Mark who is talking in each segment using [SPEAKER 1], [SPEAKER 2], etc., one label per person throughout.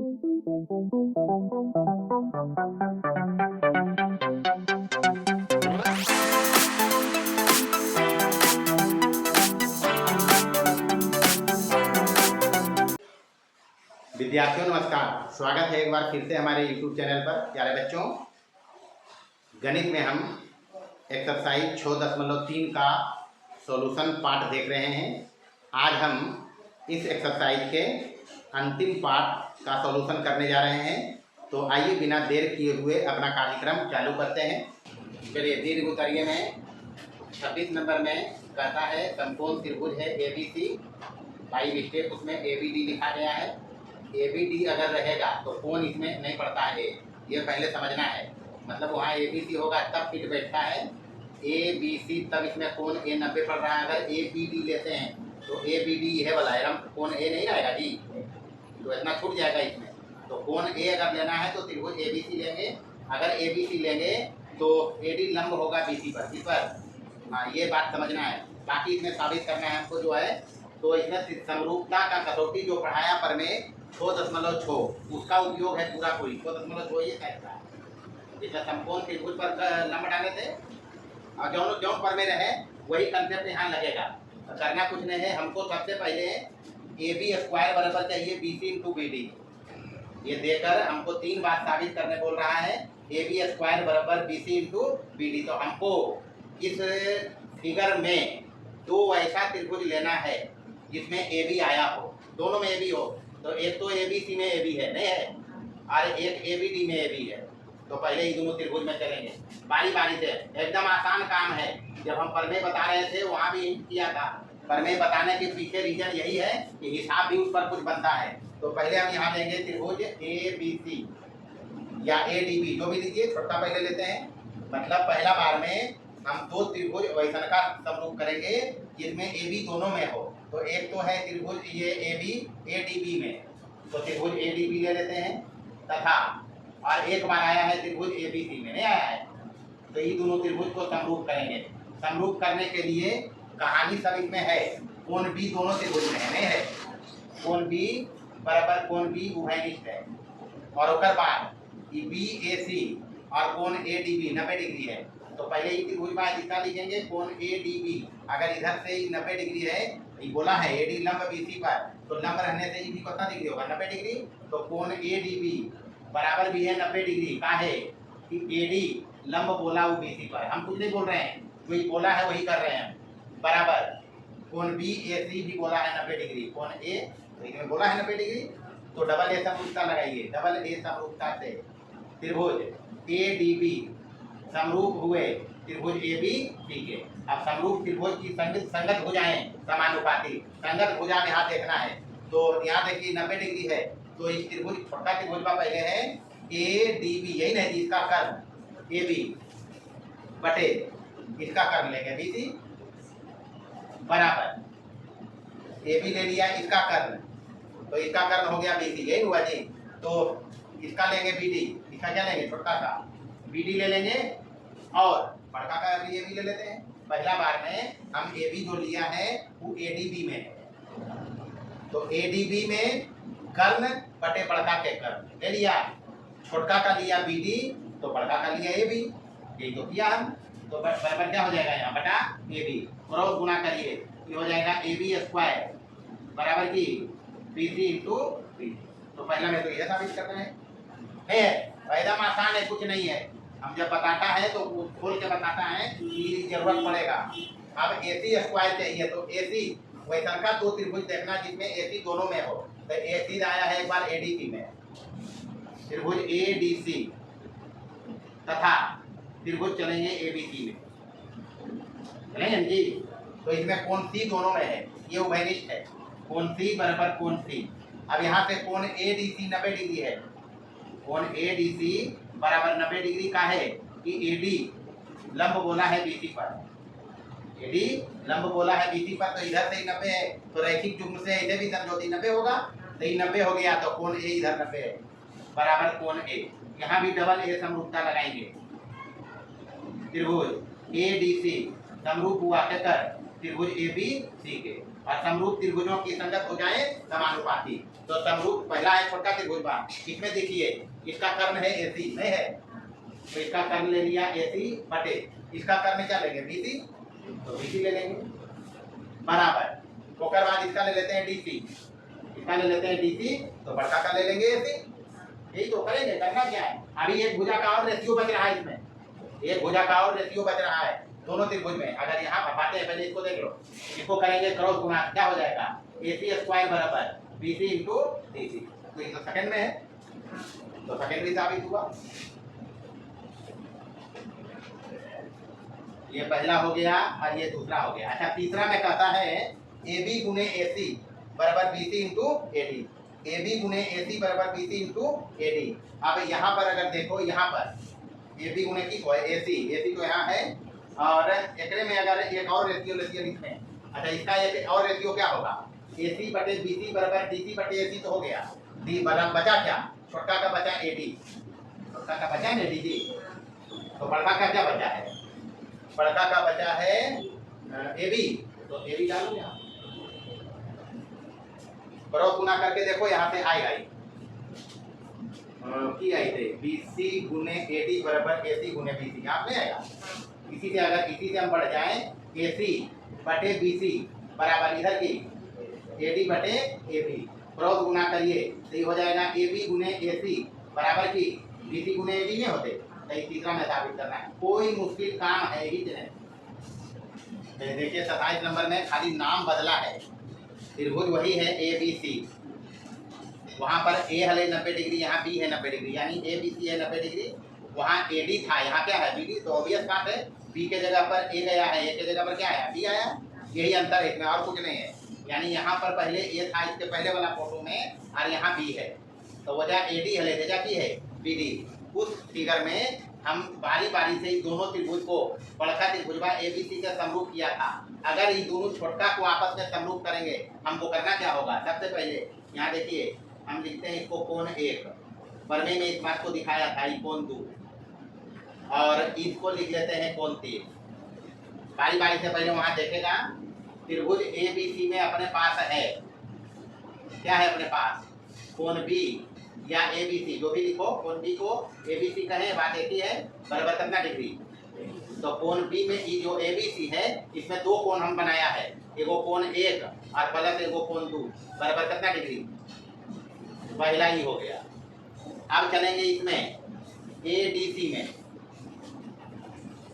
[SPEAKER 1] विद्यार्थियों नमस्कार, स्वागत है एक बार फिर से हमारे YouTube चैनल पर। प्यारे बच्चों, गणित में हम एक्सरसाइज 6.3 का सॉल्यूशन पार्ट देख रहे हैं। आज हम इस एक्सरसाइज के अंतिम पार्ट का सॉल्यूशन करने जा रहे हैं। तो आइए बिना देर किए हुए अपना कार्यक्रम चालू करते हैं। चलिए दीर्घ उत्तरीय में 26 नंबर में कहता है समकोण त्रिभुज है ABC, 5 स्टेप उसमें ABD लिखा गया है। ABD अगर रहेगा तो कोण इसमें नहीं पड़ता है, ये पहले समझना है। मतलब वहाँ ABC होगा तब फिट बैठता है, ABC तब इसमें कोण A 90 पड़ रहा है। अगर ABD लेते हैं तो ABD यह वाला है, कोण A नहीं आएगा जी, तो इतना छूट जाएगा इसमें। तो कोण A अगर लेना है तो त्रिभुज ABC लेंगे। अगर ABC लेंगे तो AD लंब होगा BC पर, इस पर। हाँ, ये बात समझना है। बाकी इसमें साबित करना है हमको जो है, तो इसमें समरूपता का कसौटी जो पढ़ाया पर में 6.6 उसका उपयोग है पूरा पूरी। 6.6 ये कहता है जिसमें समकोण त्रिभुज पर लंब डाले थे और जो पर में रहे वही कंसेप्ट यहाँ लगेगा। तो करना कुछ नहीं है, हमको सबसे पहले AB स्क्वायर बराबर चाहिए BC इंटू BD। ये देकर हमको 3 बात साबित करने बोल रहा है। AB स्क्वायर बराबर BC इंटू BD। तो हमको इस फिगर में 2 ऐसा त्रिभुज लेना है जिसमें AB आया हो, दोनों में AB हो। तो एक तो ABC में AB है, नहीं है, और एक ABD में AB है। तो पहले ही दोनों त्रिभुज में चलेंगे बारी बारी से। एकदम आसान काम है। जब हम प्रमेय बता रहे थे वहाँ भी किया था। प्रमेय बताने के पीछे रीजन यही है कि हिसाब भी उस पर कुछ बनता है। तो पहले हम यहाँ लेंगे त्रिभुज ABC या ADB, जो भी लीजिए, छोटा पहले लेते हैं। मतलब पहला बार में हम 2 त्रिभुज वैसन का समरूप करेंगे जिसमें AB दोनों में हो। तो एक तो है त्रिभुज ये AB ADB में, तो त्रिभुज ADB ले लेते हैं। तथा और एक बार आया है त्रिभुज ABC में, नहीं आया है, तो ये दोनों त्रिभुज को समरूप करेंगे। समरूप करने के लिए कहानी सब इसमें है। कोण B दोनों त्रिभुज में है, नहीं है, कोण B बराबर कोण B उभयनिष्ठ है। और उसके बाद BAC और कोण ADB 90 डिग्री है। तो पहले ही त्रिभुज में दिशा लिखेंगे कोण ADB। अगर इधर से 90 डिग्री है, ये बोला है AD लंब BC पर, तो लंब रहने से ये भी कितना डिग्री होगा, 90 डिग्री। तो कोण ADB बराबर भी है 90 डिग्री का है कि AD लंब बोला वो BC पर। हम कुछ नहीं बोल रहे हैं, जो ये बोला है वही कर रहे हैं। बराबर कोण BAC भी बोला है 90 डिग्री, कोण A इसमें बोला है 90 डिग्री। तो डबल A समरूपता लगाइए। डबल A समरूपता से त्रिभुज ADB समरूप हुए त्रिभुज ABC के। अब समरूप त्रिभुज की संगत भुजाएं समानुपाती, संगत भुजा में हाथ देखना है। तो यहाँ देखिए 90 डिग्री है, तो इस त्रिभुज छोटा त्रिभुज का पहले है ADB, यही नहीं, इसका कर्ण AB बटे इसका कर्ण लेंगे BC बराबर AB ले लिया इसका कर्ण, तो इसका कर्ण हो गया BC, यही हुआ जी। तो इसका लेंगे BD, इसका क्या लेंगे, छोटा सा BD ले लेंगे और बड़का का AB ले लेते हैं। पहला बार में हम AB जो लिया है वो ADB में है, तो ADB में कर्ण बटे बड़का के कर्ण ले लिया। छोटका का लिया BD, तो बड़का का लिया AB, यही तो किया हम। तो बराबर क्या हो जाएगा यहाँ बटा AB, क्रॉस गुना करिए, ये हो जाएगा AB स्क्वायर बराबर की BC इंटू BD। तो पहला में तो यह साबित करना है, एकदम आसान है, कुछ नहीं है। हम जब बताता है तो खोल के बताता है कि जरूरत पड़ेगा। अब AC स्क्वायर चाहिए, तो AC वैसा का 2 त्रिभुज देखना जिसमें AC दोनों में हो। तो AC आया है एक बार ADC में, त्रिभुज ADC तथा त्रिभुज चलेंगे ABC में, चलेंगे जी। तो इसमें कोण C दोनों में है, ये उभयनिष्ठ है। कोण C बराबर कोण C। अब यहाँ से कोण ADC 90 डिग्री है, कोण ADC बराबर 90 डिग्री का है कि AD लंब बोला है BC पर, AD लंब बोला है BC पर, तो इधर से ही 90 है। तो रैखिक युग्म से इधर भी समझौती 90 होगा, तो ये 90 हो गया। तो कोण A इधर 90 है बराबर कोण A। यहाँ भी डबल A समरूपता लगाएंगे। त्रिभुज ADC समरूप हुआ कर त्रिभुज ABC के। और समरूप त्रिभुजों की संगत भुजाएं समानुपाती। तो समरूप पहला है छोटा त्रिभुज बा, इसमें देखिए इसका कर्ण है AC नहीं है, तो इसका कर्ण ले लिया AC बटे इसका कर्ण क्या लेंगे BC, तो BC ले लेंगे बराबर। ओकर बाद इसका ले लेते हैं DC, इसका ले लेते हैं DC, तो बड़का का ले लेंगे AC। यही तो करेंगे, करना क्या है। अभी एक भुजा का और रेशियो बच रहा है, इसमें एक भुजा का और रेशियो बच रहा है दोनों त्रिभुज में। अगर यहाँ बातें पहले इसको देख लो, इसको करेंगे क्रॉस गुणा, क्या हो जाएगा AC स्क्वायर बराबर BC इंटू DC। तो ये तो सेकंड में है, तो सेकेंडरी साबित हुआ। ये पहला हो गया और ये दूसरा हो गया। अच्छा तीसरा में कहता है AB गुने AC बराबर BC इंटू AD, AB गुने AC बराबर BC इंटू AD। अब यहाँ पर अगर देखो, यहाँ पर AB गुने की को AC तो यहाँ है, और एकरे में अगर एक और रेशियो लेते हैं इसमें, अच्छा इसका एक और रेशियो क्या होगा AC बटे BC बराबर DC बटे AC तो हो गया। डी बराबर बचा क्या, छोटा का बचा AD, छोटा का बचा ना DD, तो बड़का का क्या बचा है, बड़का का बचा है AB, तो AB डालो यहाँ, क्रॉस गुना करके देखो यहाँ से आई की आई थे BC गुने AD बराबर AC गुने BC, यहाँ नहीं आएगा। इसी से अगर इसी से हम बढ़ जाएं AC बटे BC बराबर इधर की AD बटे AB, क्रॉस गुना करिए तो ये हो जाएगा AB गुने AC बराबर की BC गुने AD में होते। तो तीसरा में साबित करना है, कोई मुश्किल काम है ही नहीं। देखिए 27 नंबर में खाली नाम बदला है, त्रिभुज वही है ABC, वहाँ पर A है 90 डिग्री, यहाँ B है 90 डिग्री, यानी ABC है 90 डिग्री, वहाँ AD था, यहाँ क्या है BD, तो ऑब्वियस बात है B के जगह पर A गया है, A के जगह पर क्या आया B आया, यही अंतर है इसमें और कुछ नहीं है। यानी यहाँ पर पहले A था इसके पहले वाला फोटो में, और यहाँ B है, तो वजह AD है वजह की है BD। उस फिगर में हम बारी बारी से दोनों त्रिभुज को बड़का त्रिभुजवा ABC से समरूप किया था। अगर ये दोनों छोटका को आपस में समरूप करेंगे, हमको करना क्या होगा, सबसे पहले यहाँ देखिए हम लिखते हैं इसको कोण 1, वर्मे में इस बात को दिखाया था ये कोण 2, और इसको लिख लेते हैं कोण 3। बारी बारी से पहले वहां देखेगा त्रिभुज ABC में अपने पास है क्या है, अपने पास कोण B या ABC, जो भी लिखो कोण B को ABC कहे, बात एक ही है, बराबर कितना डिग्री। तो कोण B में ये जो ABC है इसमें दो कोण हम बनाया है, एगो कोण 1 और प्लस एगो कोण 2, बराबर कितना डिग्री, पहला ही हो गया। अब चलेंगे इसमें ADC में,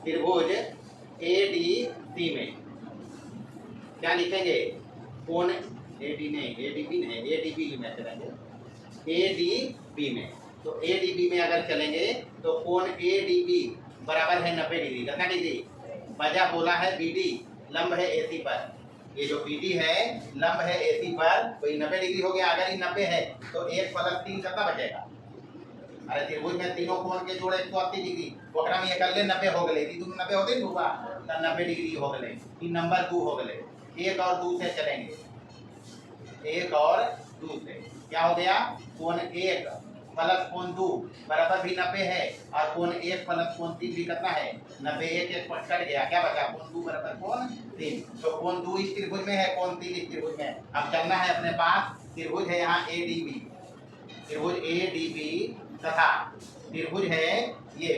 [SPEAKER 1] त्रिभुज ADC में क्या लिखेंगे, कोण AD नहीं ADB नहीं ADB में चलेंगे, ADB में। तो ADB में अगर चलेंगे तो कोण ADB बराबर है 90 डिग्री, कितना डिग्री, वजह बोला है BD लंब है AC पर, ये जो BD है लंब है AC पर, तो ये 90 डिग्री हो गया। अगर ये 90 है तो 1 + 3 कितना बचेगा, अरे त्रिभुज में तीनों कोण के जोड़ 180 डिग्री, ओकरा में कर ले 90 हो गए, ये दोनों 90 होते न हुआ, तो 90 डिग्री हो गए, ये नंबर 2 हो गए। 1 और 2 से चलेंगे, 1 और 2 से क्या हो गया, कोण 1 प्लस कोण 2 बराबर भी 90 है, और कोण 1 प्लस कोण 3 भी कितना है 90, 1 कट गया, क्या बचा, कोण 2 बराबर कोण 3। तो कोण 2 इस त्रिभुज में है, कोण 3 इस त्रिभुज में। अब चलना है अपने पास त्रिभुज है यहाँ ADB, त्रिभुज ADB तथा त्रिभुज है ये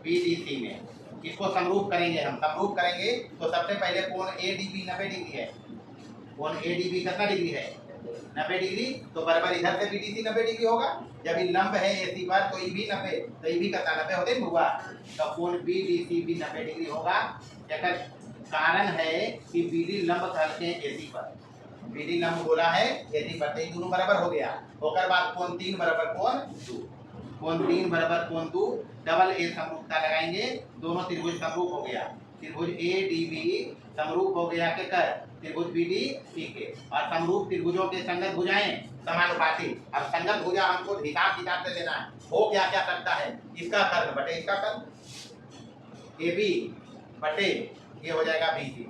[SPEAKER 1] BDC में, इसको समरूप करेंगे हम। समरूप करेंगे तो सबसे पहले कोण ADB 90 डिग्री है, कोण ADB कितना डिग्री है 90 डिग्री, तो बराबर इधर से BDC 90 डिग्री होगा। जब ये लंब है AC पर तो ये भी 90, तो ये भी कितना 90 होते हुआ, तो कोण BDC भी 90 डिग्री होगा। इसका कारण है कि BD लंब करते हैं AC पर, BD लंब बोला है AC पर, तो दोनों बराबर हो गया। होकर बाद कोण 3 बराबर कोण 2, कोण 3 बराबर कोण 2, डबल A समरूपता लगाएंगे, दोनों त्रिभुज समरूप हो गया। त्रिभुज ADB समरूप हो गया के कर त्रिभुज BDC के, और समरूप त्रिभुजों के संगत भुजाएं समानुपाती। अब संगत भुजा हमको हिसाब किताब से लेना है, हो क्या क्या सकता है, इसका कर्ण बटे इसका कर्ण, AB बटे ये हो जाएगा BC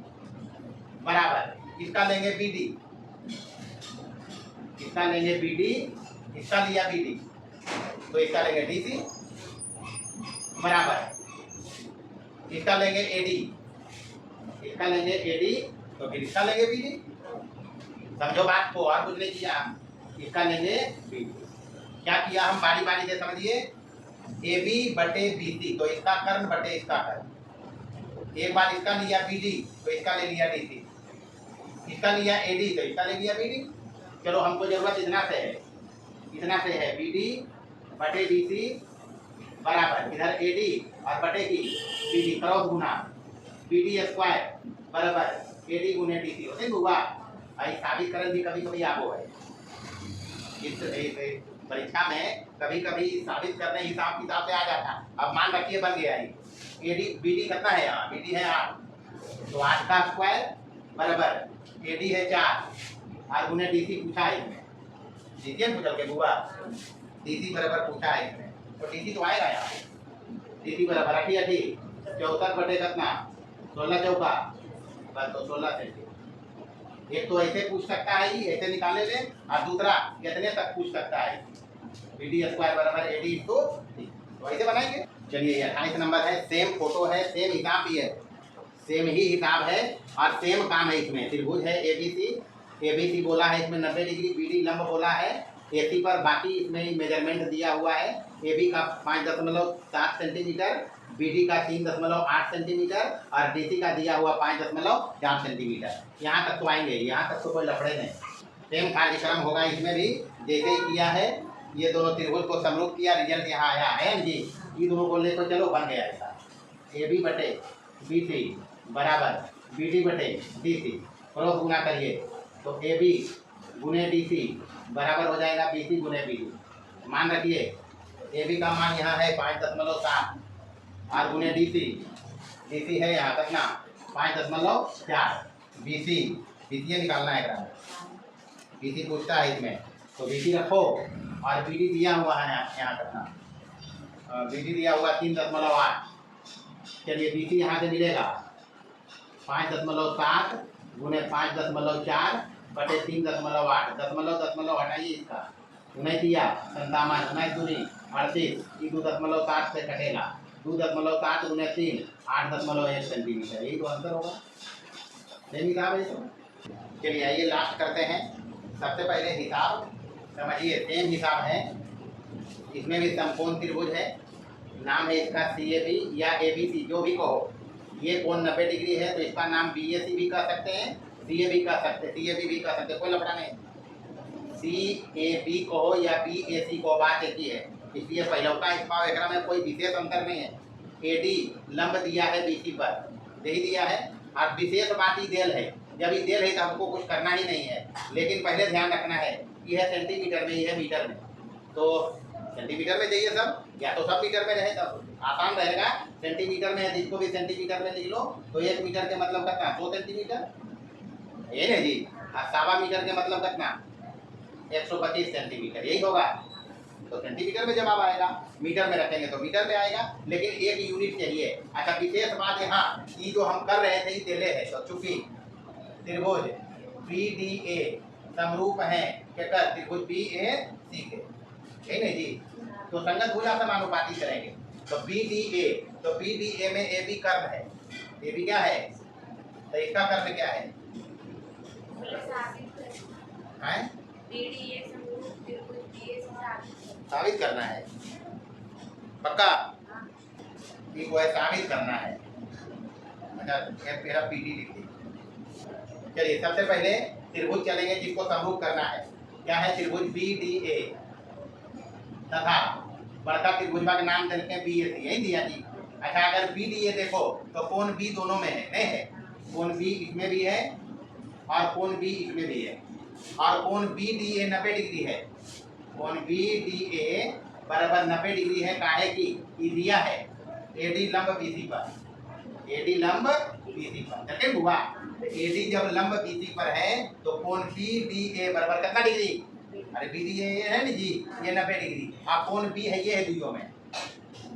[SPEAKER 1] बराबर, इसका लेंगे BD, इसका लेंगे BD, इसका लिया BD, तो इसका लेंगे DC बराबर, इसका लेंगे AD, इसका लेंगे AD तो फिर इसका लेंगे बी डी। समझो बात को, और कुछ नहीं किया, इसका लेंगे बी डी। क्या किया हम बारी बारी से समझिए, ए बी बटे बी सी, तो इसका कर्ण बटे इसका कर्ण। एक बार इसका लिया बी डी तो इसका ले लिया डी सी, इसका लिया ए डी तो इसका ले लिया बी डी। चलो हमको जरूरत इतना से है, इतना से है, बी डी बटे डी सी बराबर इधर ए डी और बटे की बी डी, क्रॉस गुना बी डी स्क्वायर बराबर ए डी गुने डी सी। होते हुआ भाई साबित करन भी कभी कभी आपको है इस परीक्षा में, कभी कभी साबित करने हिसाब किताब से आ जाता। अब मान रखिए बन गया है, ए डी बी डी कितना है, यहाँ बी डी है 8, तो 8 का स्क्वायर बराबर ए डी है 4 और गुने डी सी पूछा है इसमें, डी सी पूछल के बुआ, डी सी बराबर पूछा है इसमें, तो डी सी तो आएगा यहाँ, डी सी बराबर 8 64 बटे कितना 16 चौका बस, तो 16 सेंटीमीटर। एक तो ऐसे पूछ सकता है, ऐसे निकाले ले, और दूसरा कितने तक पूछ सकता है, बी डी स्क्वायर बराबर ए डी, तो ऐसे बनाएंगे। चलिए 28 नंबर है, सेम फोटो है, सेम हिसाब भी है, सेम ही हिसाब है और सेम काम है। इसमें त्रिभुज है ए बी सी बोला है इसमें 90 डिग्री, बी डी लंब बोला है ए सी पर, बाकी इसमें मेजरमेंट दिया हुआ है, ए बी का 5.7 सेंटीमीटर, बी डी का 3.8 सेंटीमीटर और डी सी का दिया हुआ 5.4 सेंटीमीटर। यहाँ तक तो आएंगे, यहाँ तक तो कोई लफड़े नहीं। सेम कार्यक्रम होगा इसमें भी, जैसे ही किया है, ये दोनों त्रिभुज को समरूप किया, रिजल्ट यहाँ आया है जी, ये दोनों को लेकर चलो बन गया ऐसा, ए बी बटे बी सी बराबर बी डी बटे डी सी, क्रॉस गुना करिए तो ए बी गुने डी सी बराबर हो जाएगा बी सी गुने बी डी। मान रखिए ए बी का मान यहाँ है 5.7 और गुने डी सी है यहाँ तक ना 5.4, बी सी निकालना है, बी सी पूछता है इसमें, तो बी सी रखो और बी डी दिया हुआ है यहाँ तक ना, बी डी दिया हुआ 3.8। चलिए बी सी यहाँ से मिलेगा 5.7 गुने 5.4 बटे 3.8, दशमलव हटाइए इसका, 59 57 19 दूनी 38, 2.7 से कटेगा, 2.7 गुने 3 8.1 सेंटीमीटर, यही तो अंतर होगा। सेम हिसाब है तो। चलिए आइए लास्ट करते हैं। सबसे पहले हिसाब समझिए, सेम हिसाब है, इसमें भी समकोण त्रिभुज है, नाम है इसका सी ए बी या ए बी सी, जो भी कहो। ये कोण 90 डिग्री है तो इसका नाम बी ए सी भी कह सकते हैं, सी ए बी कह सकते हैं, सी ए बी भी कह सकते हैं, कोई लफड़ा नहीं। सी ए बी कहो या बी ए सी को, बात एक ही है, इसलिए पहले का इसका एकरा में कोई विशेष अंतर नहीं है। ए डी लंब दिया है बी सी पर, यही दिया है, और विशेष बात ही देल है, जब ये देल है तो हमको कुछ करना ही नहीं है, लेकिन पहले ध्यान रखना है यह सेंटीमीटर में, यह मीटर में, तो सेंटीमीटर में चाहिए सब, या तो सब मीटर में रहे तब आसान रहेगा। सेंटीमीटर में है, जिसको भी सेंटीमीटर में लिख लो, तो 1 मीटर के मतलब कितना 100 सेंटीमीटर, ये नहीं जी, और 1.25 मीटर के मतलब कितना 125 सेंटीमीटर, यही होगा। तो सेंटीमीटर में जवाब आएगा, मीटर में रखेंगे तो मीटर में आएगा, लेकिन एक यूनिट चाहिए। अच्छा विशेष बात यहाँ, ये जो हम कर रहे थे ये तेले है, तो चूंकि त्रिभुज बी डी ए समरूप है क्या, त्रिभुज बी ए सी के, यही नहीं जी, तो संगत भुजा समानुपाती करेंगे, तो बी डी ए, तो बी डी ए में ए बी कर्ण है, ए बी क्या है, तो इसका कर्ण क्या है, साबित करना है, पक्का ये को है साबित करना है। अच्छा मेरा पी डी लिख दीजिए। चलिए सबसे पहले त्रिभुज चलेंगे जिसको समरूप करना है, क्या है, त्रिभुज बी डी ए तथा बड़का त्रिभुज का नाम देते हैं बी ए सी, यही दिया जी। अच्छा अगर बी डी ए देखो तो कोण बी दोनों में है, नहीं है, कोण बी इसमें भी है और कोण बी इसमें भी है, और कोण बी डी ए 90 डिग्री है, कोण बी डी ए बराबर 90 डिग्री है, काहे की ये दिया है ए डी लंब बी सी पर, ए डी लंब बी सी पर, देखें हुआ ए डी जब लंब बी सी पर है तो कोण बी डी ए बराबर कितना डिग्री, अरे बी डी ए है ना जी, ये 90 डिग्री, और कोण बी है ये है दुइयों में,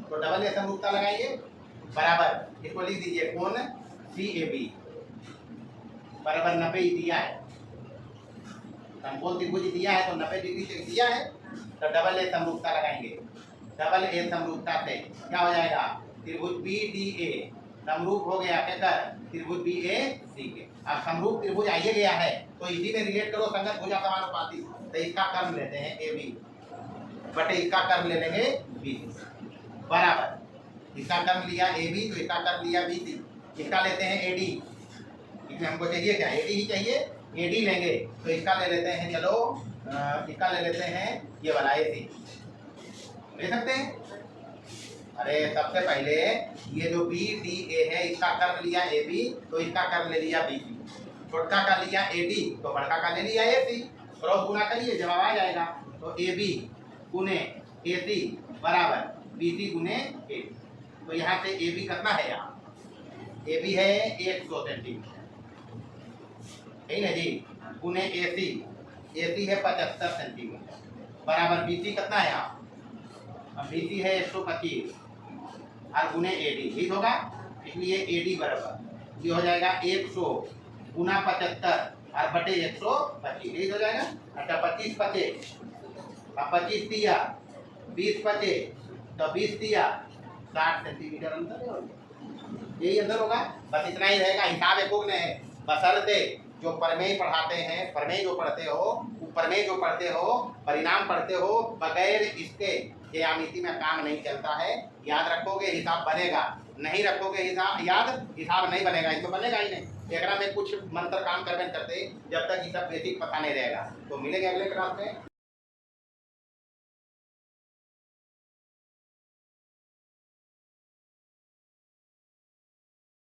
[SPEAKER 1] तो डबल ए समरूपता लगाइए, बराबर इसको लिख दीजिए कोण सी ए बी बराबर 90 दिया है, समकोण त्रिभुज दिया है तो 90 डिग्री से दिया है, तो डबल ए समरूपता लगाएंगे, डबल ए समरूपता से क्या हो जाएगा, त्रिभुज बी डी ए समरूप हो गया क्या, त्रिभुज बी ए सी के। अब समरूप त्रिभुज आइए गया है तो इसी में रिलेट करो संगत भुजा समानुपाती। तो इसका कर्म लेते हैं ए बी बटे इसका कर्म ले लेंगे बी सी बराबर। इसका कर्म लिया ए बी तो इसका कर्म लिया बी सी। इसका लेते हैं ए डी। इसमें हमको चाहिए क्या, ए डी ही चाहिए, ए डी लेंगे तो इसका ले लेते हैं, चलो इसका ले लेते हैं ये वाला ए सी ले सकते हैं। अरे सबसे पहले ये जो बी डी ए है इसका कर्म लिया ए बी तो इसका कर्म ले लिया बी सी। छोटका का लिया ए डी तो बड़का का ले लिया ए सी। क्रॉस गुना करिए जवाब आ जाएगा। तो ए बी गुने ए सी बराबर बी सी गुने ए डी। तो यहाँ से ए बी कितना है, यहाँ ए बी है 100 सेंटीमीटर है ना जी, गुने ए सी है 75 सेंटीमीटर बराबर बी सी कितना है यहाँ, बी सी है 125 और गुने ए डी ठीक होगा। इसलिए ए डी बराबर ये हो जाएगा 100 गुना 75 और बटे 125 ठीक हो जाएगा। अच्छा 25 बचे अब 25 दिया 20 बचे तो 20 दिया 60 सेंटीमीटर अंतर है, यही अंतर होगा। बस इतना ही रहेगा, हिसाब एक ने है बशर्ते जो प्रमेय पढ़ाते हैं, प्रमेय जो पढ़ते हो, प्रमेय जो पढ़ते हो, परिणाम पढ़ते हो, बगैर इसके ज्यामिति में काम नहीं चलता है। याद रखोगे हिसाब बनेगा, नहीं रखोगे हिसाब नहीं बनेगा। इसको बनेगा ही नहीं। एकरा में कुछ मंत्र काम करते जब तक ये सब बेसिक पता नहीं रहेगा। तो मिलेंगे अगले क्लास में।